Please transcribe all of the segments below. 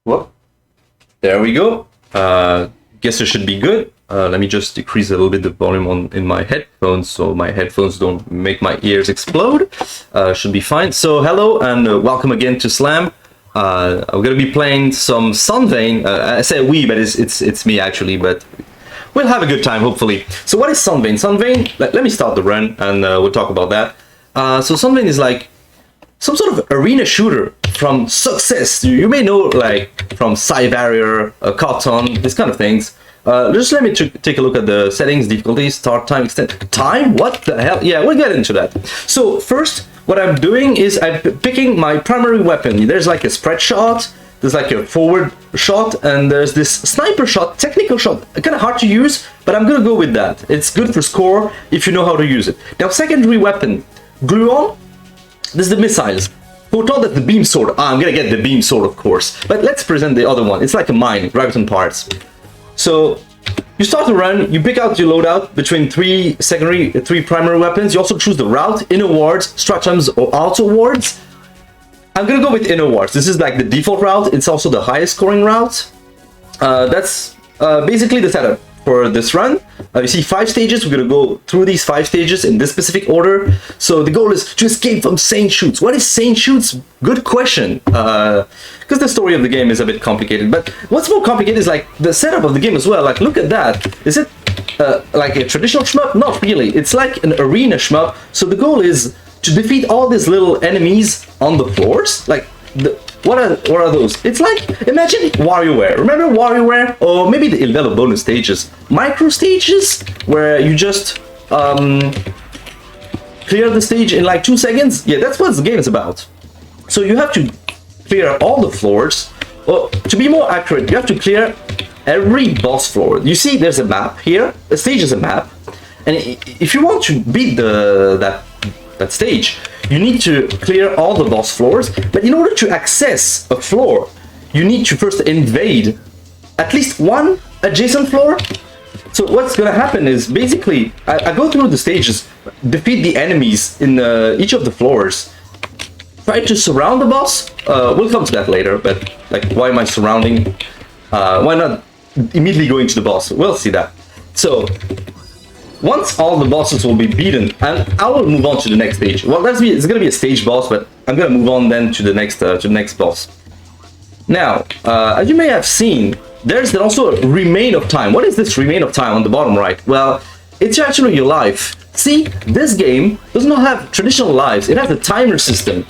Well, there we go. Guess it should be good. Let me just decrease a little bit the volume in my headphones so my headphones don't make my ears explode. Should be fine. So hello and welcome again to Slam. I'm gonna be playing some Sanvein. I say we, but it's me actually. But we'll have a good time hopefully. So what is Sanvein? Sanvein. Let me start the run and we'll talk about that. So Sanvein is like some sort of arena shooter from Success. You may know like from Cybarrier, Cotton, these kind of things. Just let me take a look at the settings, difficulty, start time, extent. Time? What the hell? Yeah, we'll get into that. So first, what I'm doing is I'm picking my primary weapon. There's like a spread shot, there's like a forward shot, and there's this sniper shot, technical shot. Kind of hard to use, but I'm gonna go with that. It's good for score if you know how to use it. Now, secondary weapon, Gluon. This is the missiles. Photon, that's the beam sword. I'm gonna get the beam sword, of course. But let's present the other one. It's like a mine, graviton parts. So you start to run, you pick out your loadout between three primary weapons. You also choose the route, inner wards, stratums, or outer wards. I'm gonna go with inner wards. This is like the default route. It's also the highest scoring route. That's basically the setup for this run. You see 5 stages. We're gonna go through these 5 stages in this specific order. So the goal is to escape from Saint Shoots. What is Saint Shoots? Good question. Because the story of the game is a bit complicated. But what's more complicated is like the setup of the game as well. Like look at that. Is it like a traditional shmup? Not really. It's like an arena shmup. So the goal is to defeat all these little enemies on the floors. Like what are those? It's like, imagine WarioWare. Remember WarioWare? Or maybe the level bonus stages. Micro stages where you just clear the stage in like 2 seconds. Yeah, that's what the game is about. So you have to clear all the floors. Or to be more accurate, you have to clear every boss floor. You see there's a map here. The stage is a map. And if you want to beat that stage, you need to clear all the boss floors, but in order to access a floor, you need to first invade at least one adjacent floor. So what's gonna happen is basically, I go through the stages, defeat the enemies in each of the floors, try to surround the boss. We'll come to that later, but like, why am I surrounding? Why not immediately going to the boss? We'll see that. So once all the bosses will be beaten, and I will move on to the next stage. Well, it's gonna be a stage boss, but I'm gonna move on then to the next boss. Now, as you may have seen, there's also a remain of time. What is this remain of time on the bottom right? Well, it's actually your life. See, this game does not have traditional lives. It has a timer system.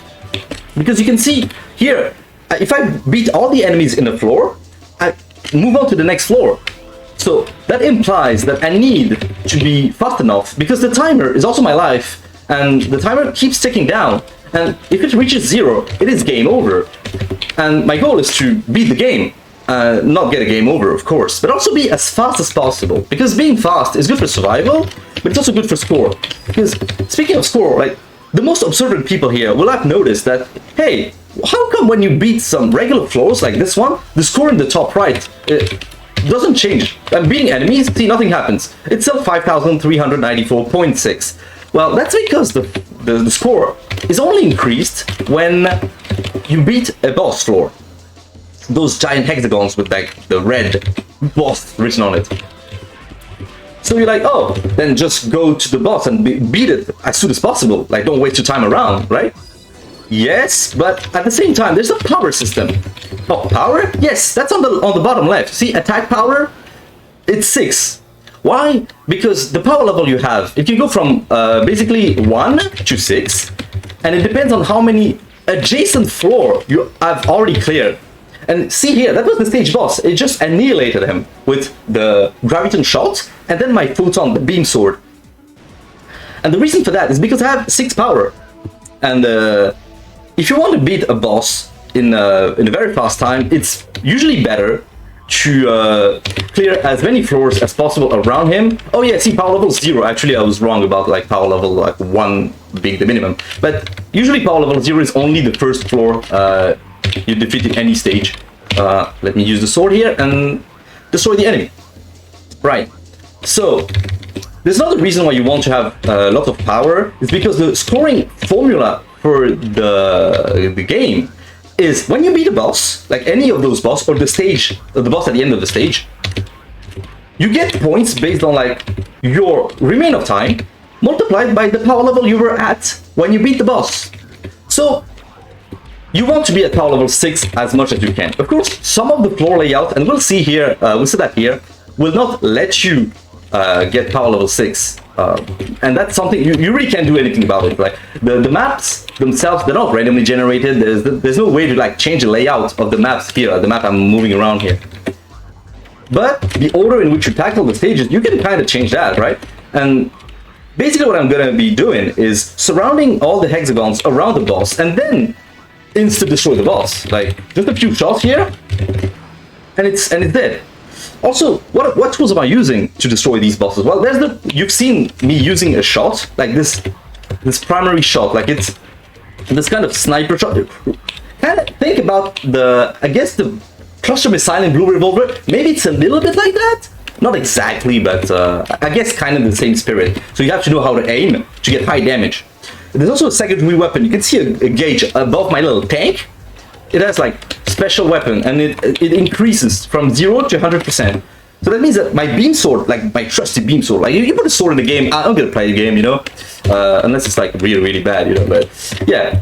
Because you can see here, if I beat all the enemies in the floor, I move on to the next floor. So that implies that I need to be fast enough because the timer is also my life and the timer keeps ticking down. And if it reaches 0, it is game over. And my goal is to beat the game, not get a game over, of course, but also be as fast as possible because being fast is good for survival, but it's also good for score. Because speaking of score, like the most observant people here will have noticed that, hey, how come when you beat some regular floors like this one, the score in the top right doesn't change? I'm beating enemies, see, nothing happens. It's still 5,394.6. Well, that's because the score is only increased when you beat a boss floor. Those giant hexagons with like the red boss written on it. So you're like, oh, then just go to the boss and beat it as soon as possible. Like, don't waste your time around, right? Yes, but at the same time, there's a power system. Oh, power? Yes, that's on the bottom left. See, attack power? It's 6. Why? Because the power level you have, it can go from basically 1 to 6, and it depends on how many adjacent floor you have already cleared. And see here, that was the stage boss. It just annihilated him with the graviton shot, and then my photon, the beam sword. And the reason for that is because I have 6 power. And if you want to beat a boss in a very fast time, it's usually better to clear as many floors as possible around him. Oh yeah, see, power level 0. Actually, I was wrong about like power level like 1 being the minimum. But usually power level 0 is only the first floor you defeat in any stage. Let me use the sword here and destroy the enemy. Right. So there's another reason why you want to have a lot of power. It's because the scoring formula for the game is when you beat a boss, like any of those boss or the stage, the boss at the end of the stage, you get points based on like your remain of time multiplied by the power level you were at when you beat the boss. So you want to be at power level 6 as much as you can. Of course, some of the floor layout, and we'll see here, we'll see that here, will not let you get power level 6. And that's something you really can't do anything about it. Like the maps themselves, they're not randomly generated. There's no way to like change the layout of the maps here, the map I'm moving around here. But the order in which you tackle the stages, you can kind of change that, right? And basically what I'm going to be doing is surrounding all the hexagons around the boss and then insta destroy the boss. Like just a few shots here and it's dead. Also, what tools am I using to destroy these bosses? Well, you've seen me using a shot like this primary shot, like it's this kind of sniper shot. Kind of think about I guess the cluster missile in Blue Revolver. Maybe it's a little bit like that. Not exactly, but I guess kind of the same spirit. So you have to know how to aim to get high damage. There's also a secondary weapon. You can see a gauge above my little tank. It has like special weapon, and it increases from 0 to 100%. So that means that my beam sword, like my trusty beam sword, like you put a sword in the game, I'm gonna play the game, you know, unless it's like really, really bad, you know. But yeah,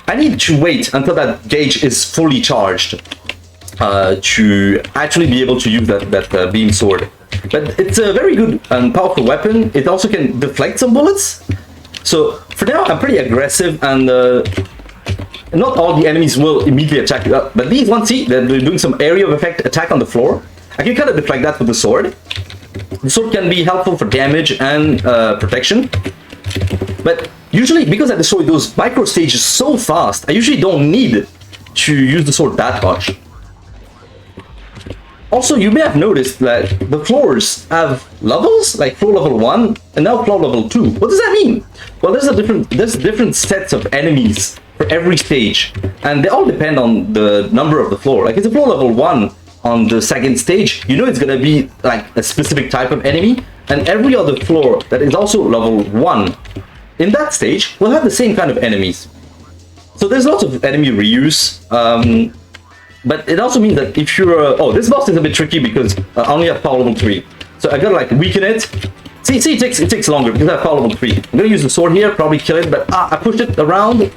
I need to wait until that gauge is fully charged to actually be able to use that beam sword. But it's a very good and powerful weapon. It also can deflect some bullets. So for now, I'm pretty aggressive, and not all the enemies will immediately attack you. But these ones, see, they're doing some area of effect attack on the floor. I can kind of deflect that with the sword. The sword can be helpful for damage and protection. But usually, because I destroy those micro stages so fast, I usually don't need to use the sword that much. Also, you may have noticed that the floors have levels, like floor level 1 and now floor level 2. What does that mean? Well, there's different sets of enemies for every stage, and they all depend on the number of the floor. Like it's a floor level 1 on the second stage, you know it's gonna be like a specific type of enemy, and every other floor that is also level 1 in that stage will have the same kind of enemies. So there's lots of enemy reuse. But it also means that if you're... oh, this boss is a bit tricky because I only have power level 3. So I gotta like weaken it. See, it takes longer because I have power level 3. I'm gonna use the sword here, probably kill it, but I pushed it around.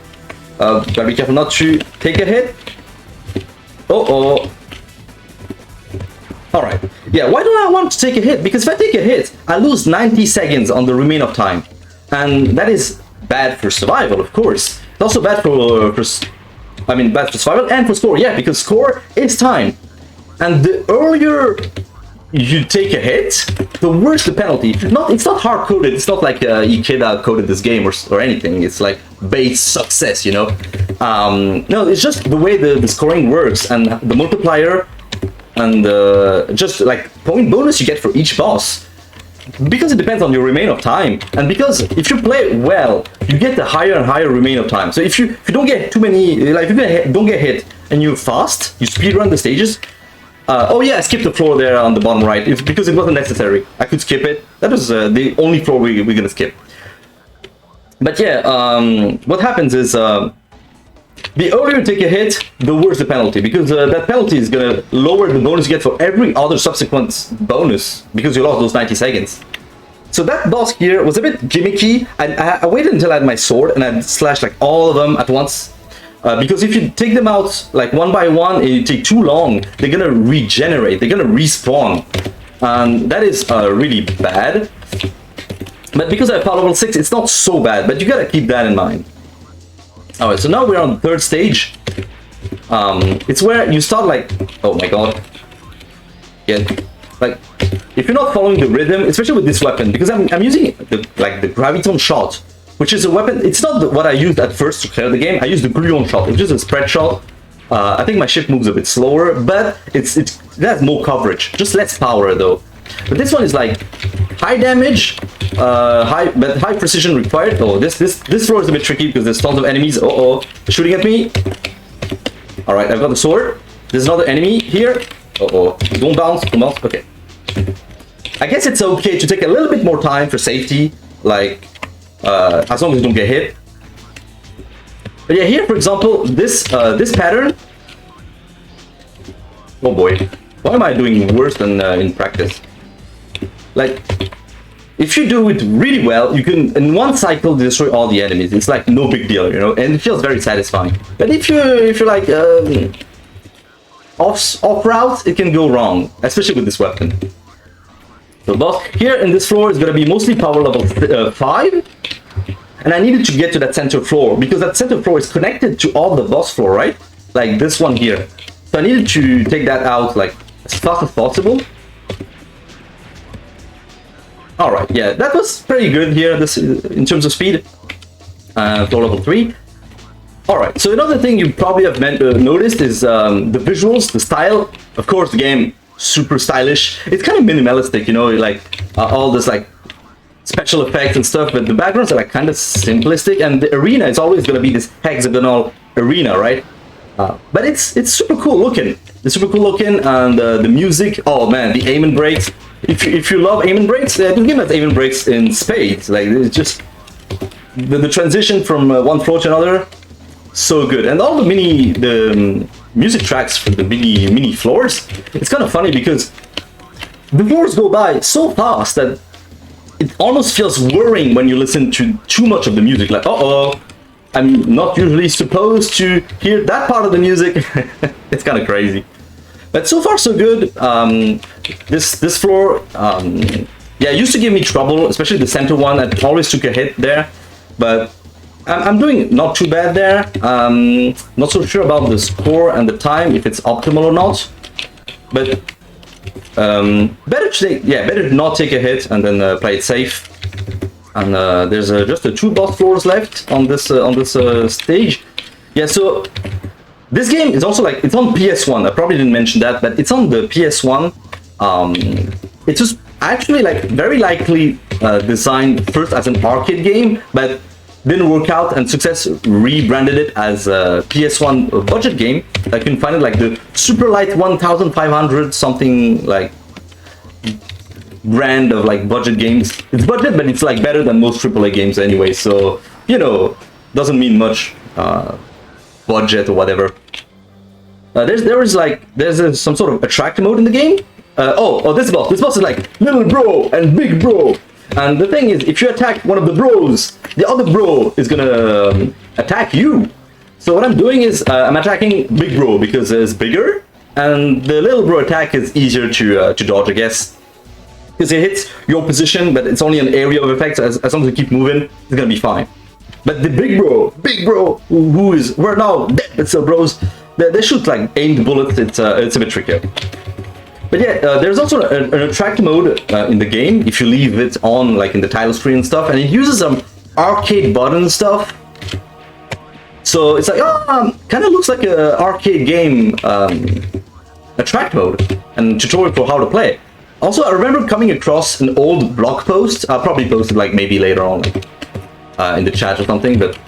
Gotta be careful not to take a hit. Alright. Yeah, why don't I want to take a hit? Because if I take a hit, I lose 90 seconds on the remain of time. And that is bad for survival, of course. It's also bad for bad for survival and for score, yeah, because score is time. And the earlier you take a hit, the worse the penalty. It's not hard-coded, it's not like Ikeda coded this game or anything, it's like base success, you know? No, it's just the way the scoring works, and the multiplier, and just like point bonus you get for each boss. Because it depends on your remain of time, and because if you play well, you get the higher and higher remain of time. So if you don't get too many, like if you don't get hit and you're fast, you speedrun the stages. Oh yeah, I skipped the floor there on the bottom right because it wasn't necessary. I could skip it. That was the only floor we're gonna skip. But yeah, what happens is the earlier you take a hit, the worse the penalty, because that penalty is gonna lower the bonus you get for every other subsequent bonus because you lost those 90 seconds. So that boss here was a bit gimmicky. I waited until I had my sword and I slashed like all of them at once. Because if you take them out like one by one and you take too long, they're gonna regenerate, they're gonna respawn. And that is really bad. But because I have power level 6, it's not so bad, but you gotta keep that in mind. Alright, so now we're on the third stage. It's where you start like, oh my god. Yeah, like, if you're not following the rhythm, especially with this weapon, because I'm using the graviton shot, which is a weapon. It's not what I used at first to clear the game. I used the gluon shot, which is a spread shot. I think my ship moves a bit slower, but it has more coverage, just less power though. But this one is like high damage, high precision required. Oh, this floor is a bit tricky because there's tons of enemies. Shooting at me. All right, I've got the sword. There's another enemy here. Don't bounce, don't bounce. Okay. I guess it's okay to take a little bit more time for safety, like as long as you don't get hit. But yeah, here, for example, this pattern. Oh boy, why am I doing worse than in practice? Like, if you do it really well, you can in one cycle destroy all the enemies. It's like no big deal, you know, and it feels very satisfying. But if you're like off route, it can go wrong, especially with this weapon. So boss here in this floor is gonna be mostly power level 5, and I needed to get to that center floor because that center floor is connected to all the boss floor, right? Like this one here. So I needed to take that out like as fast as possible. All right, yeah, that was pretty good here. This in terms of speed, floor level 3. All right, so another thing you probably have noticed is the visuals, the style. Of course, the game super stylish. It's kind of minimalistic, you know, like all this like special effects and stuff. But the backgrounds are like kind of simplistic, and the arena is always gonna be this hexagonal arena, right? But it's super cool looking. It's super cool looking, and the music. Oh man, the aim and breaks. If you love aim and breaks, this game has aim and breaks in spades. Like it's just the transition from one floor to another, so good. And all the music tracks for the mini floors. It's kind of funny because the floors go by so fast that it almost feels worrying when you listen to too much of the music. Like, uh-oh, I'm not usually supposed to hear that part of the music. It's kind of crazy. But so far so good. This floor, yeah, used to give me trouble, especially the center one. I always took a hit there, but I'm doing not too bad there. Not so sure about the score and the time, if it's optimal or not. But better not take a hit and then play it safe. And there's just the 2 boss floors left on this stage. Yeah, so this game is also like, it's on PS1. I probably didn't mention that, but it's on the PS1. It was actually like very likely designed first as an arcade game, but didn't work out, and Success rebranded it as a PS1 budget game. I can find it like the Super Light 1500 something like brand of like budget games. It's budget, but it's like better than most AAA games anyway. So you know, doesn't mean much. Budget or whatever. There's some sort of attract mode in the game. This boss is like little bro and big bro. And the thing is, if you attack one of the bros, the other bro is gonna attack you. So what I'm doing is I'm attacking big bro because it's bigger, and the little bro attack is easier to dodge, I guess, because it hits your position, but it's only an area of effect. So as long as you keep moving, it's gonna be fine. But the big bro, we're now dead. It's bros. They shoot like aimed bullets. It's a bit trickier. But yeah, there's also an attract mode in the game if you leave it on, like in the title screen and stuff, and it uses some arcade button stuff. So it's like, kind of looks like an arcade game attract mode and tutorial for how to play. Also, I remember coming across an old blog post. I'll probably post it like maybe later on. In the chat or something, but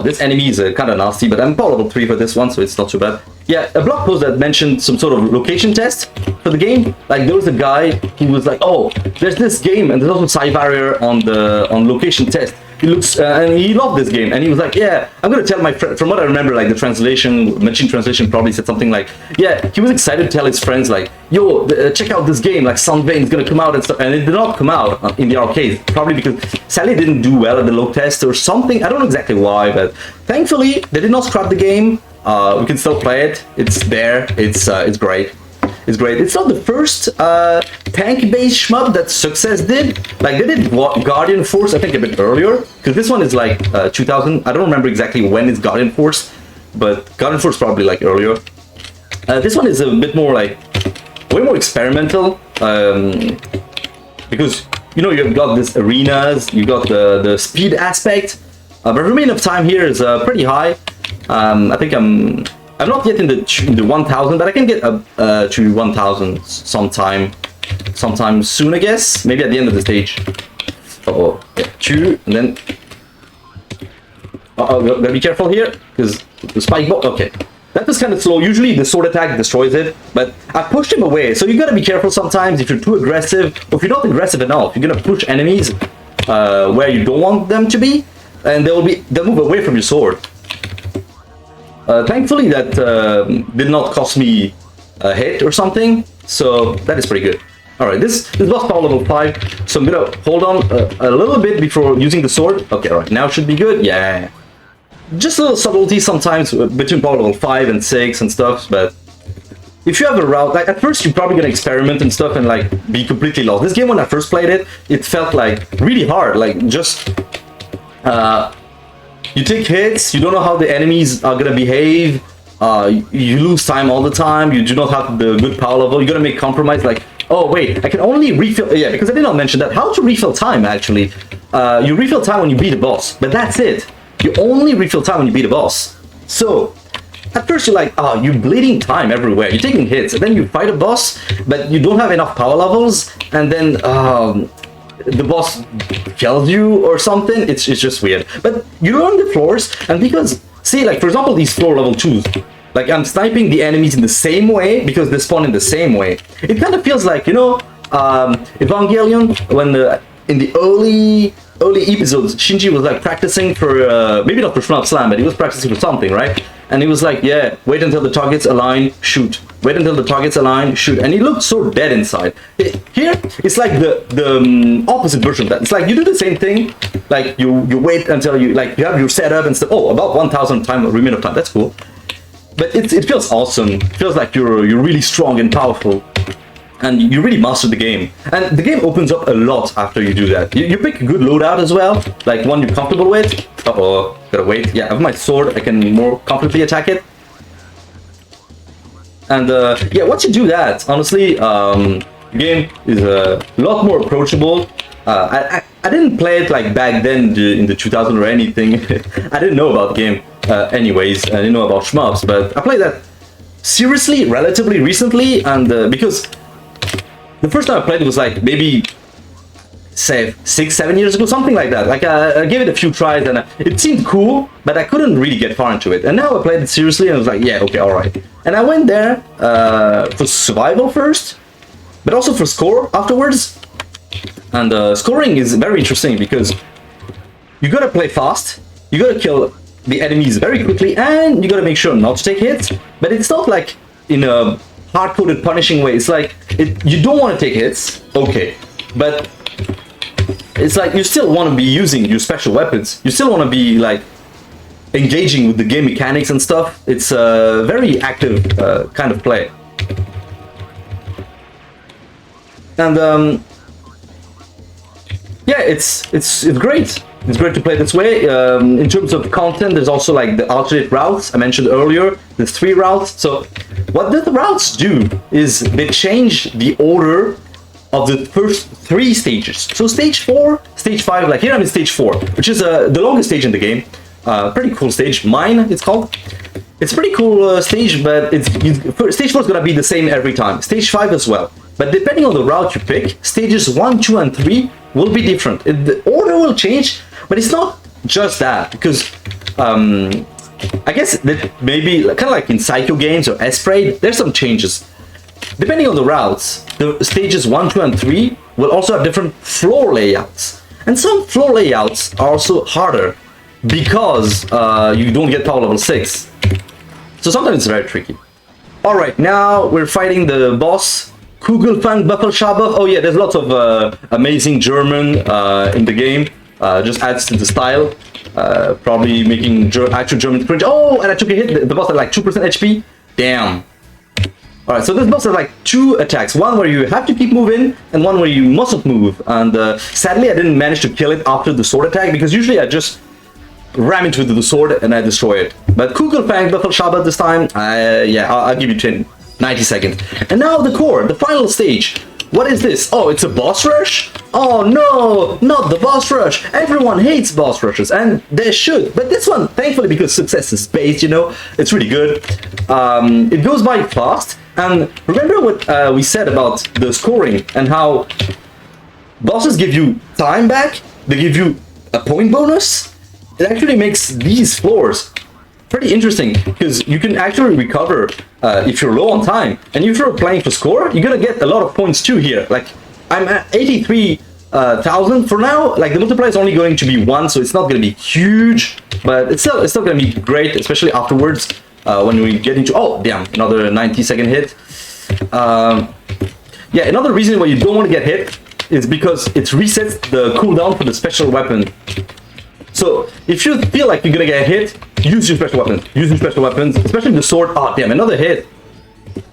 this enemy is kind of nasty, but I'm power level 3 for this one, so it's not too bad. Yeah, a blog post that mentioned some sort of location test for the game. Like there was a guy who was like, oh, there's this game and there's also side barrier on location test. He looks and he loved this game, and he was like, yeah, I'm gonna tell my friend. From what I remember, like the translation, machine translation probably said something like, yeah, he was excited to tell his friends like, yo, check out this game, like Sanvein is gonna come out and stuff, and it did not come out in the arcade, probably because Sally didn't do well at the load test or something. I don't know exactly why, but thankfully they did not scrap the game. We can still play it. It's there. It's great. It's great. It's not the first tank-based shmup that Success did. Like they did Guardian Force, I think a bit earlier, because this one is like 2000. I don't remember exactly when it's Guardian Force, but Guardian Force probably like earlier. This one is a bit more like way more experimental, because you know you've got this arenas, you got the speed aspect, but remaining of time here is pretty high. I think I'm not yet in the 1000, but I can get to 1000 sometime soon, I guess. Maybe at the end of the stage. Yeah, 2, and then gotta be careful here because the spike ball. Okay, that was kind of slow. Usually the sword attack destroys it, but I pushed him away. So you gotta be careful sometimes if you're too aggressive, or if you're not aggressive enough, you're gonna push enemies where you don't want them to be. and they'll move away from your sword. Thankfully, that did not cost me a hit or something, so that is pretty good. Alright, this boss power level 5, so I'm gonna hold on a little bit before using the sword. Okay, alright, now should be good, yeah. Just a little subtlety sometimes between power level 5 and 6 and stuff, but if you have a route, like at first you're probably gonna experiment and stuff and like be completely lost. This game, when I first played it, it felt like really hard, like just you take hits, you don't know how the enemies are gonna behave, you lose time all the time, you do not have the good power level, you gotta make compromise, like, oh wait, I can only refill, yeah, because I did not mention that, how to refill time actually. You refill time when you beat a boss, but that's it. You only refill time when you beat a boss. So, at first you're like, oh, you're bleeding time everywhere, you're taking hits, and then you fight a boss, but you don't have enough power levels, and then the boss kills you or something. It's just weird. But you learn the floors, and because, see, like for example, these floor level 2s, like I'm sniping the enemies in the same way because they spawn in the same way. It kind of feels like, you know, Evangelion, when in the early episodes, Shinji was like practicing for, maybe not for Shmup Slam, but he was practicing for something, right? And he was like, yeah, wait until the targets align, shoot. Wait until the targets align, shoot. And he looked so dead inside. Here, it's like the opposite version of that. It's like you do the same thing, like you wait until you have your setup and stuff. Oh, about 1,000 time remaining of time. That's cool. But it feels awesome. It feels like you're really strong and powerful, and you really master the game. And the game opens up a lot after you do that. You pick a good loadout as well, like one you're comfortable with. Uh-oh, gotta wait. Yeah, I have my sword, I can more comfortably attack it. And yeah, once you do that, honestly, the game is a lot more approachable. I didn't play it like back then in the 2000 or anything. I didn't know about the game anyways. I didn't know about shmups, but I played that seriously relatively recently, and because the first time I played it was like maybe say 6-7 years ago, something like that. Like I gave it a few tries and it seemed cool, but I couldn't really get far into it. And now I played it seriously and I was like, yeah, okay, all right. And I went there for survival first, but also for score afterwards. And scoring is very interesting because you gotta play fast, you gotta kill the enemies very quickly, and you gotta make sure not to take hits. But it's not like in a hard-coded punishing way. It's like you don't want to take hits, okay, but it's like you still want to be using your special weapons. You still want to be like engaging with the game mechanics and stuff. It's a very active kind of play. And yeah, it's great. It's great to play this way. In terms of content, there's also like the alternate routes I mentioned earlier. There's 3 routes. So what the routes do is they change the order of the first 3 stages. So stage 4, stage 5, like here I'm in stage 4, which is the longest stage in the game. Pretty cool stage. Mine, it's called. It's a pretty cool stage, but stage 4 is gonna be the same every time. Stage 5 as well. But depending on the route you pick, stages 1, 2, and 3 will be different. The order will change, but it's not just that, because I guess that maybe kind of like in Psycho games or Esprit, there's some changes. Depending on the routes, the stages 1, 2, and 3 will also have different floor layouts. And some floor layouts are also harder because you don't get power level 6. So sometimes it's very tricky. Alright, now we're fighting the boss, Kugelfang Buffelschaber. Oh yeah, there's lots of amazing German in the game. Just adds to the style. Probably making actual German cringe. Oh, and I took a hit. The boss had like 2% HP. Damn. Alright, so this boss has like 2 attacks. One where you have to keep moving, and one where you mustn't move. And sadly, I didn't manage to kill it after the sword attack, because usually I just ram it with the sword and I destroy it. But Kugelfang Buffelschaber this time, yeah, I'll give you 90 seconds. And now the core, the final stage. What is this? Oh, it's a boss rush? Oh no, not the boss rush. Everyone hates boss rushes, and they should. But this one, thankfully, because success is based, you know, it's really good. It goes by fast. And remember what we said about the scoring and how bosses give you time back? They give you a point bonus? It actually makes these floors pretty interesting, because you can actually recover if you're low on time. And if you're playing for score, you're gonna get a lot of points too here. Like, I'm at 83 1,000 for now. Like the multiplier is only going to be 1, so it's not going to be huge, but it's still going to be great, especially afterwards when we get into. Oh damn, another 90-second hit. Yeah, another reason why you don't want to get hit is because it resets the cooldown for the special weapon. So if you feel like you're gonna get hit, use your special weapons. Use your special weapons, especially the sword. Oh damn, another hit.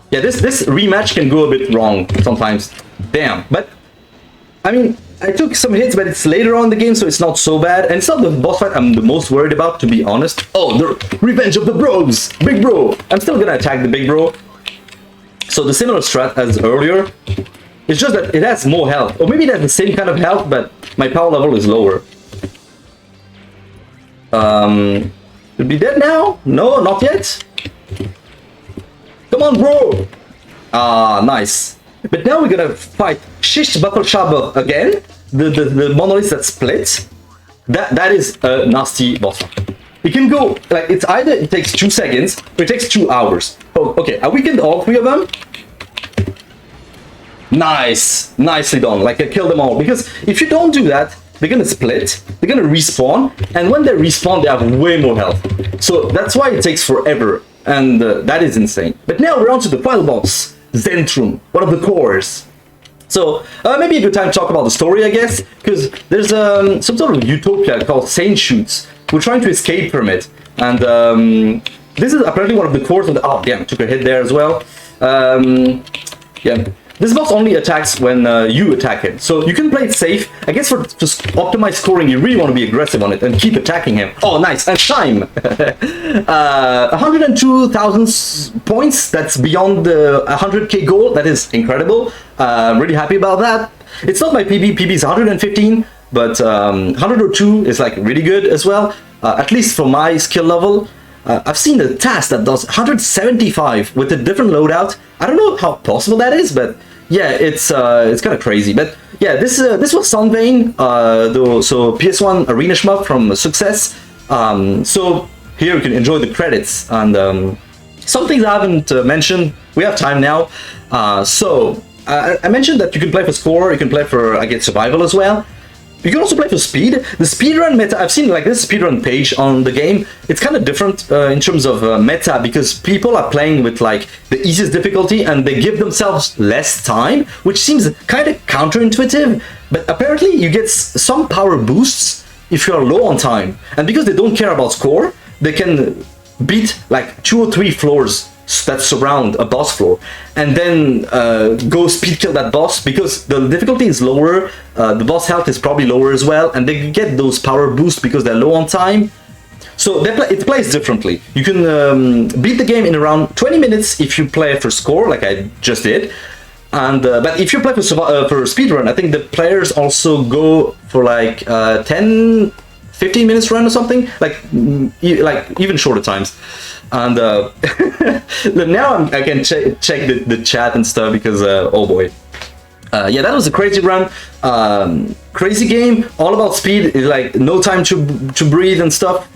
Yeah, this rematch can go a bit wrong sometimes. Damn, but I mean, I took some hits, but it's later on in the game, so it's not so bad. And it's not the boss fight I'm the most worried about, to be honest. Oh, the revenge of the bros, big bro. I'm still gonna attack the big bro. So the similar strat as earlier. It's just that it has more health, or maybe it has the same kind of health, but my power level is lower. Should be dead now? No, not yet. Come on, bro. Ah, nice. But now we're gonna fight Shish Battle Shaber again. The monolith that split. That is a nasty boss fight. It can go like it's either it takes 2 seconds or it takes 2 hours. Oh, okay. I weakened all 3 of them. Nice, nicely done. Like I killed them all, because if you don't do that, they're gonna split, they're gonna respawn, and when they respawn, they have way more health. So that's why it takes forever, and that is insane. But now we're on to the final boss, Zentrum, one of the cores. So maybe a good time to talk about the story, I guess, because there's some sort of utopia called Saint Shoots. We're trying to escape from it, and this is apparently one of the cores of the. Oh damn! Took a hit there as well. Yeah. This boss only attacks when you attack him, so you can play it safe. I guess for just optimize scoring, you really want to be aggressive on it and keep attacking him. Oh, nice, and time! 102,000 points, that's beyond the 100k goal, that is incredible. I'm really happy about that. It's not my PB, PB is 115, but 102 is like really good as well, at least for my skill level. I've seen the task that does 175 with a different loadout. I don't know how possible that is, but yeah, it's kind of crazy. But yeah, this was Sanvein, so PS1 Arena Shmup from Success. So here you can enjoy the credits, and some things I haven't mentioned. We have time now. I mentioned that you can play for score, you can play for, I guess, survival as well. You can also play for speed. The speedrun meta, I've seen like this speedrun page on the game. It's kind of different in terms of meta, because people are playing with like the easiest difficulty and they give themselves less time, which seems kind of counterintuitive. But apparently you get some power boosts if you're low on time. And because they don't care about score, they can beat like 2 or 3 floors that surround a boss floor, and then go speed kill that boss, because the difficulty is lower, the boss health is probably lower as well, and they get those power boosts because they're low on time. So it plays differently. You can beat the game in around 20 minutes if you play for score, like I just did. And but if you play for speedrun, I think the players also go for like 10-15 minutes run or something, like even shorter times. And now I can check the chat and stuff, because oh boy, yeah, that was a crazy run, crazy game, all about speed, like no time to breathe and stuff.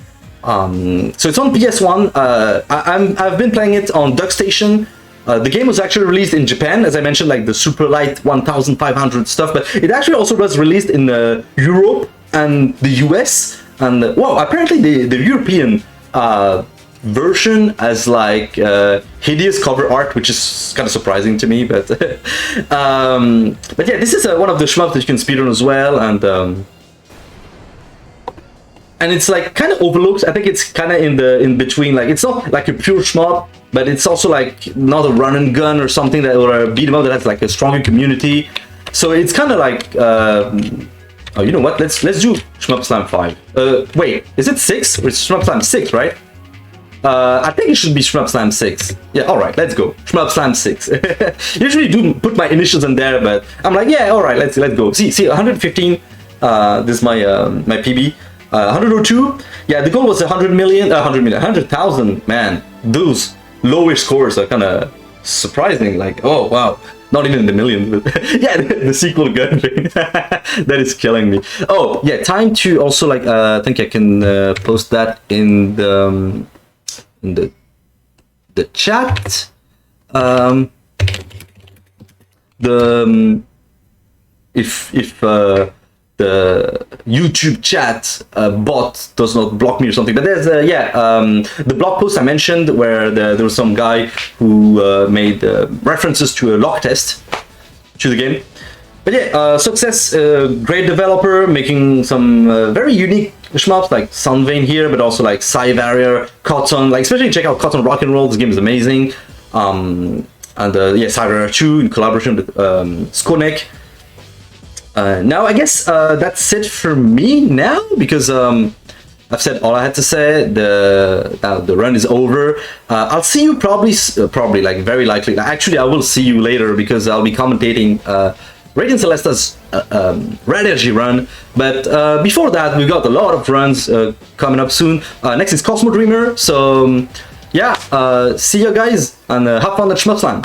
So it's on PS1. I've been playing it on DuckStation. The game was actually released in Japan, as I mentioned, like the super light 1500 stuff, but it actually also was released in Europe and the US, and wow, apparently the European version as like hideous cover art, which is kind of surprising to me, but but yeah, this is one of the shmups that you can speedrun as well, and it's like kind of overlooked. I think it's kind of in between, like it's not like a pure shmup, but it's also like not a run and gun or something that, or a beat 'em up that has like a stronger community. So it's kind of like oh, you know what? Let's do Shmup Slam 5. Wait, is it 6 or it's Shmup Slam 6, right? I think it should be Shmup Slam 6. Yeah, alright, let's go. Shmup Slam 6. Usually do put my initials in there, but I'm like, yeah, alright, let's go. See, 115, this is my my PB. 102, yeah, the goal was 100,000, man. Those lower scores are kind of surprising, like, oh, wow. Not even in the millions, but yeah, the sequel gun thing. That is killing me. Oh, yeah, time to also, like, I think I can post that in the the YouTube chat bot does not block me or something. But there's the blog post I mentioned where there was some guy who made references to a lock test to the game. But yeah, Success, great developer, making some very unique shmups like Sanvein here, but also like Sci Warrior, Cotton. Like especially check out Cotton Rock and Roll. This game is amazing. And yeah, Sci Warrior 2 in collaboration with Skonek. Now I guess that's it for me now, because I've said all I had to say. The run is over. I'll see you probably like very likely. Actually, I will see you later because I'll be commentating Radiant Celesta's Red Energy run. But before that, we've got a lot of runs coming up soon. Next is Cosmo Dreamer. So yeah, see you guys and have fun at Shmup Slam.